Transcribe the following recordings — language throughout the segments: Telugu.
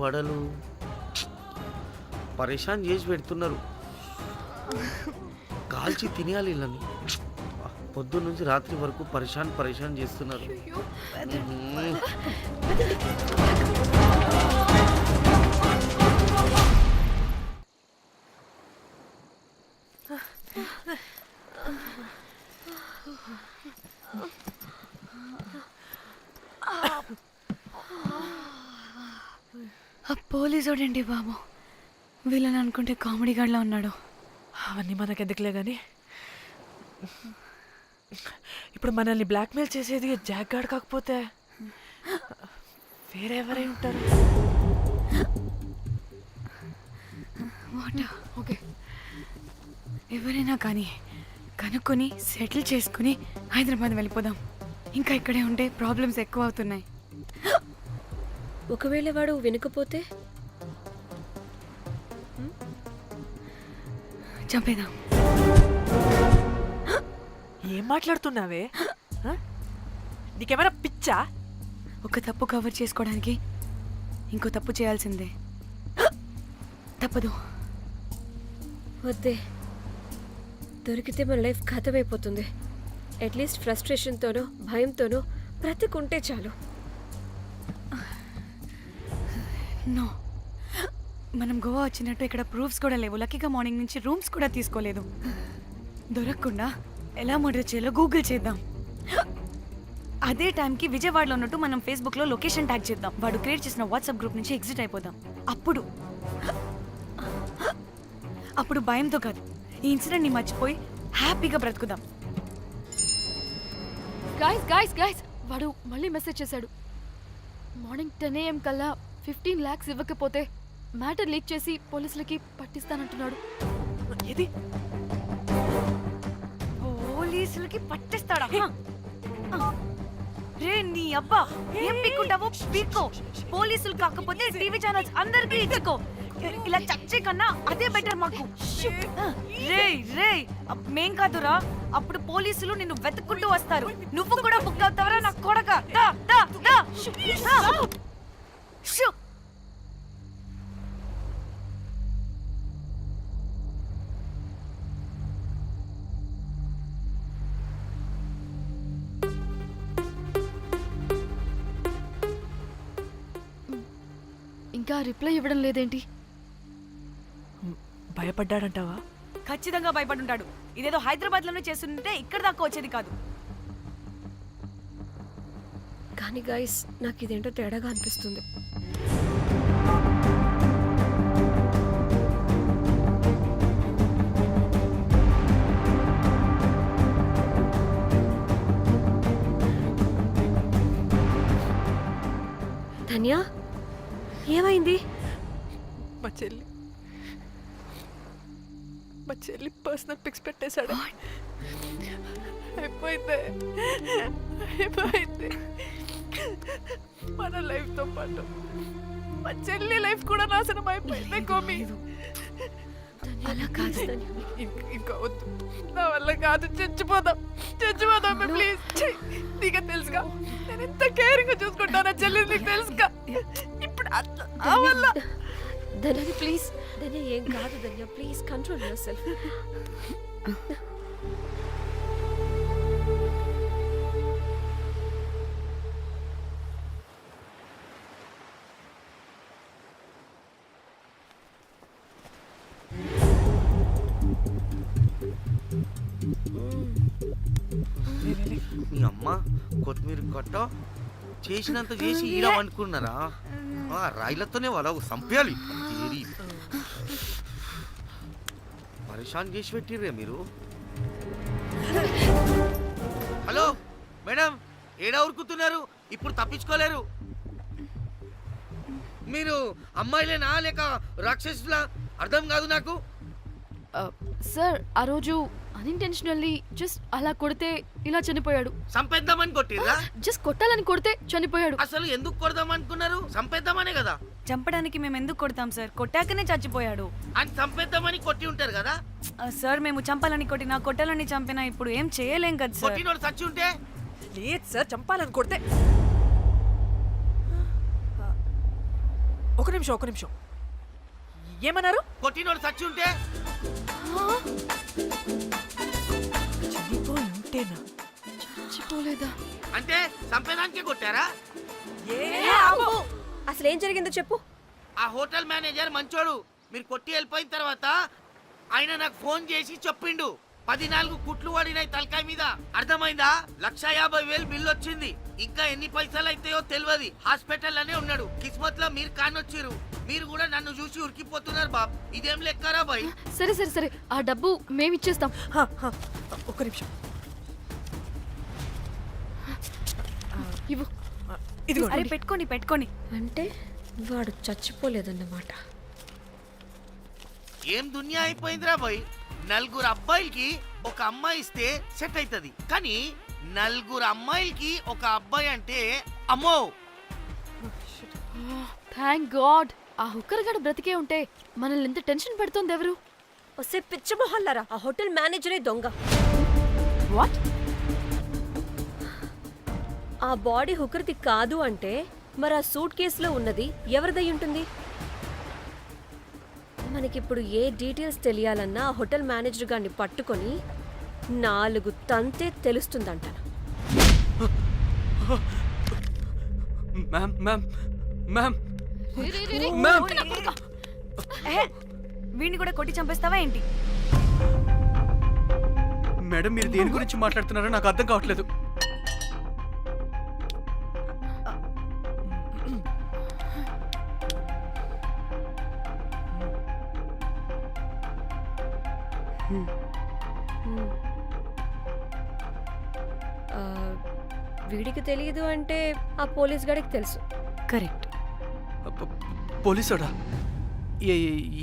వడలు పరేషాన్ చేసి పెడుతున్నారు. కాల్చి తినేయాలి ఇళ్ళని. పొద్దున్న నుంచి రాత్రి వరకు పరేషాన్ చేస్తున్నారు. పోలీసోడండి బాబు, వీళ్ళని అనుకుంటే కామెడీ గాడ్లా ఉన్నాడు. అవన్నీ మనకెందుకులే కానీ ఇప్పుడు మనల్ని బ్లాక్మెయిల్ చేసేది జాక్ గార్డ్ కాకపోతే వేరే ఎవరై ఉంటారు? ఓకే, ఎవరైనా కానీ కనుక్కొని సెటిల్ చేసుకుని హైదరాబాద్ వెళ్ళిపోదాం. ఇంకా ఇక్కడే ఉంటే ప్రాబ్లమ్స్ ఎక్కువ అవుతున్నాయి. ఒకవేళ వాడు వినకపోతే చంపేదాం. ఏం మాట్లాడుతున్నావే? నీకేమైనా పిచ్చా? ఒక తప్పు కవర్ చేసుకోవడానికి ఇంకో తప్పు చేయాల్సిందే. తప్పదు. వద్దే, దొరికితే మన లైఫ్ ఖతమైపోతుంది. అట్లీస్ట్ ఫ్రస్ట్రేషన్తోనో భయంతోనో బ్రతుకుంటే చాలు. నో, మనం గోవా వచ్చినట్టు ఇక్కడ ప్రూఫ్స్ కూడా లేవు. లక్కీగా మార్నింగ్ నుంచి రూమ్స్ కూడా తీసుకోలేదు. దొరకకుండా ఎలా మర్డర్ చేయాలో గూగుల్ చేద్దాం. అదే టైంకి విజయవాడలో ఉన్నట్టు మనం ఫేస్బుక్లో లొకేషన్ ట్యాగ్ చేద్దాం. వాడు క్రియేట్ చేసిన వాట్సాప్ గ్రూప్ నుంచి ఎగ్జిట్ అయిపోదాం. అప్పుడు భయంతో కాదు, ఈ ఇన్సిడెంట్ని మర్చిపోయి హ్యాపీగా బ్రతుకుదాం. గైస్ వాడు మళ్ళీ మెసేజ్ చేశాడు. మార్నింగ్ 10 AM కల్లా 15 lakhs ఇవ్వకపోతే మ్యాటర్ లీక్ చేసి పోలీసులకి పట్టిస్తానంటున్నాడు. ఏది? పోలీసులకి పట్టిస్తాడా? రే నీ అబ్బా, ఏం పీక్కుంటావో పీక్కో. పోలీసులు కాకపోతే టీవీ ఛానల్స్ అందరికీ ఇచ్చుకో. ఇలా చచ్చే కన్నా అదే బెటర్ మాకు. రే మేం కాదురా, అప్పుడు పోలీసులు నిన్ను వెతుక్కుంటూ వస్తారు. నువ్వు కూడా బుక్ అవుతావరా నా కొడక. ఇంకా రిప్లై ఇవ్వడం లేదేంటి? భయపడ్డాడంటావా? ఖచ్చితంగా భయపడుంటాడు. ఇదేదో హైదరాబాద్ లోనే చేస్తుంటే ఇక్కడ దాకా వచ్చేది కాదు. కానీ గైస్, నాకు ఇదేంటో తేడాగా అనిపిస్తుంది. ధన్య, ఏమైంది? మా చెల్లి పర్సనల్ పిక్స్ పెట్టేశాడు. అయిపోయింది. మన లైఫ్ తో పాటు మా చెల్లి లైఫ్ కూడా నాశనం అయిపోయింది. కోమి, అలా కాదు. ఇంకా వద్దు, నా వల్ల కాదు. చచ్చిపోదాం ప్లీజ్. నీకు తెలుసుగా నేను ఎంత కేరింగ్ గా చూసుకుంటాను చెల్లి, నీకు తెలుసుగా. ఇప్పుడు ధన్య ప్లీజ్. ధన్య ఏం కాదు. ధన్య ప్లీజ్ కంట్రోల్ యువర్ సెల్ఫ్. మీ అమ్మ కొత్తిమీర కట్ట చేసినంత చేసి ఈడ అనుకున్నారా? రాయిలతోనే వాళ్ళ సంపేయాలి. పరేషాన్ చేసి పెట్టిర్రే మీరు. హలో మేడం, ఏడా ఉరుకుతున్నారు? ఇప్పుడు తప్పించుకోలేరు. మీరు అమ్మాయిలేనా లేక రాక్షసులా? అర్థం కాదు నాకు. సార్, ఆ రోజు అన్ఇంటెన్షనల్లీ జస్ట్ అలా కొడితే ఇలా చనిపోయాడు. సంపేద్దామని కొట్టిర్రా? జస్ట్ కొట్టాలని కొడితే చనిపోయాడు. అసలు ఎందుకు కొడదాం అనుకున్నారు? సంపేద్దామనే కదా. చంపడానికి మేము ఎందుకు కొడతాం సార్? కొట్టాకనే చచ్చిపోయాడు. అని సంపేద్దామని కొట్టి ఉంటారు కదా సార్. మేము చంపాలని కొట్టినా కొట్టాలని చంపినా ఇప్పుడు ఏం చేయలేం కదా సార్. కొట్టినోడు చచ్చి ఉంటే? లేదు సార్, చంపాలని కొడితే. ఒక ఒక నిమిషం ఏమన్నారు? కొట్టినోడు చచ్చి ఉంటే చనిపోయి ఉంటేనా? చచ్చిపోలేదా? అంటే చంపేదానికే కొట్టారా? అసలు ఏం జరిగిందో చెప్పు. ఆ హోటల్ మేనేజర్ మంచోడు. మీరు కొట్టి వెళ్ళిపోయిన తర్వాత ఆయన నాకు ఫోన్ చేసి చెప్పిండు 14 కుట్లు పడినాయి తలకాయ మీద. అర్థమైందా? 1,50,000 బిల్లు వచ్చింది. ఇంకా ఎన్ని పైసలు అయితాయో తెలియదు. హాస్పిటల్ అనే ఉన్నాడు. కిస్మత్ లో మీరు కానొచ్చిరు. మీరు కూడా నన్ను చూసి ఉరికిపోతున్నారు బాబ్. ఇదేం లెక్కరా బాయ్? సరే సరే సరే, ఆ డబ్బు మేమిచ్చేస్తాం. ఒక్క నిమిషం. ఇవ్వు. ఇదిగో. అరే పెట్టుకోని అంటే వాడు చచ్చిపోలేదన్నమాట. ఏం దునియా అయిపోయిందిరా బాయ్. 4 అబ్బాయిలకి ఒక అమ్మాయి ఇస్తే సెట్ అవుతుంది. కానీ 4 అమ్మాయిలకి ఒక అబ్బాయి అంటే అమ్మో. Thank God. ఆ హుక్కర్ గడ బ్రతికే ఉంటే మనల్ని ఎంత టెన్షన్ పెడుతుంది ఎవరు? వస్తే పిచ్చ మొహల్లారా, ఆ హోటల్ మేనేజరే దొంగ. వాట్? ఆ బాడీ హుకర్ది కాదు అంటే మరి ఆ సూట్ కేసులో ఉన్నది ఎవరిదై ఉంటుంది? మనకిప్పుడు ఏ డీటెయిల్స్ తెలియాలన్నా ఆ హోటల్ మేనేజర్ గారిని పట్టుకొని 4 తంతే తెలుస్తుందంటాను. మ్యామ్ మ్యామ్ మ్యామ్ రే, రే, రే, రే. మ్యామ్. నా కొడుకా. వీడిని కూడా కొట్టి చంపేస్తావా ఏంటి? మేడం మీరు దేని గురించి మాట్లాడుతున్నారో నాకు అర్థం కావట్లేదు. ఆ, వీడికి తెలియదు అంటే ఆ పోలీస్ గాడికి తెలుసు. కరెక్ట్. పోలీసోడా?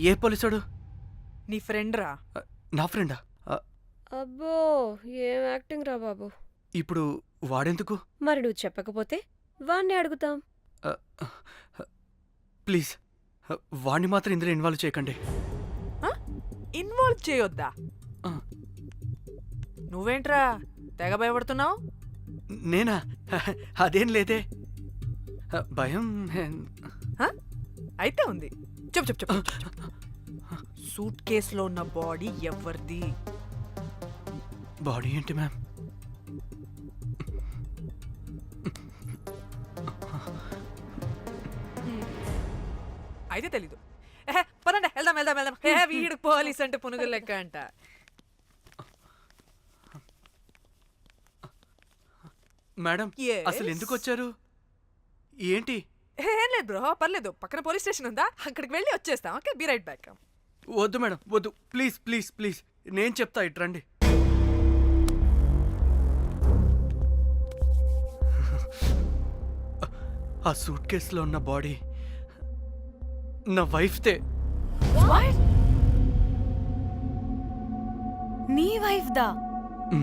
ఏ పోలీసోడు? నీ ఫ్రెండ్ రా. నా ఫ్రెండా? అబ్బో ఏం యాక్టింగ్ రా బాబు. ఇప్పుడు వాడెందుకు? మరి నువ్వు చెప్పకపోతే వాణ్ణి అడుగుతాం. ప్లీజ్ వాడిని మాత్రం ఇందులో ఇన్వాల్వ్ చేయకండి. ఇన్వాల్వ్ చేయొద్దా? ఆ. నువ్వేంట్రా తెగ భయపడుతున్నావు? నేనా? అదేం లేదే. భయం అయితే ఉంది. చెప్పు చెప్పు చెప్పు. సూట్ కేసులో ఉన్న బాడీ ఎవరిది? బాడీ ఏంటి మ్యామ్? అయితే తెలీదు. పదండి వెళ్దాం వెళ్దాం వెళ్దాం. వీడు పోలీస్ అంటే పునుగులు లెక్క అంట. Madam Yes. అసలు ఎందుకు వచ్చారు? ఏంటి? ఏం లేదు బ్రో, పర్లేదు. పక్కన పోలీస్ స్టేషన్ ఉందా, అక్కడికి వెళ్ళి వచ్చేస్తాం. Okay, be right back. వద్దు మేడం వద్దు, ప్లీజ్ ప్లీజ్ ప్లీజ్ నేను చెప్తా, ఇట్రండి. ఆ సూట్ కేసులో ఉన్న బాడీ నా వైఫ్తే. నీ వైఫ్ దా?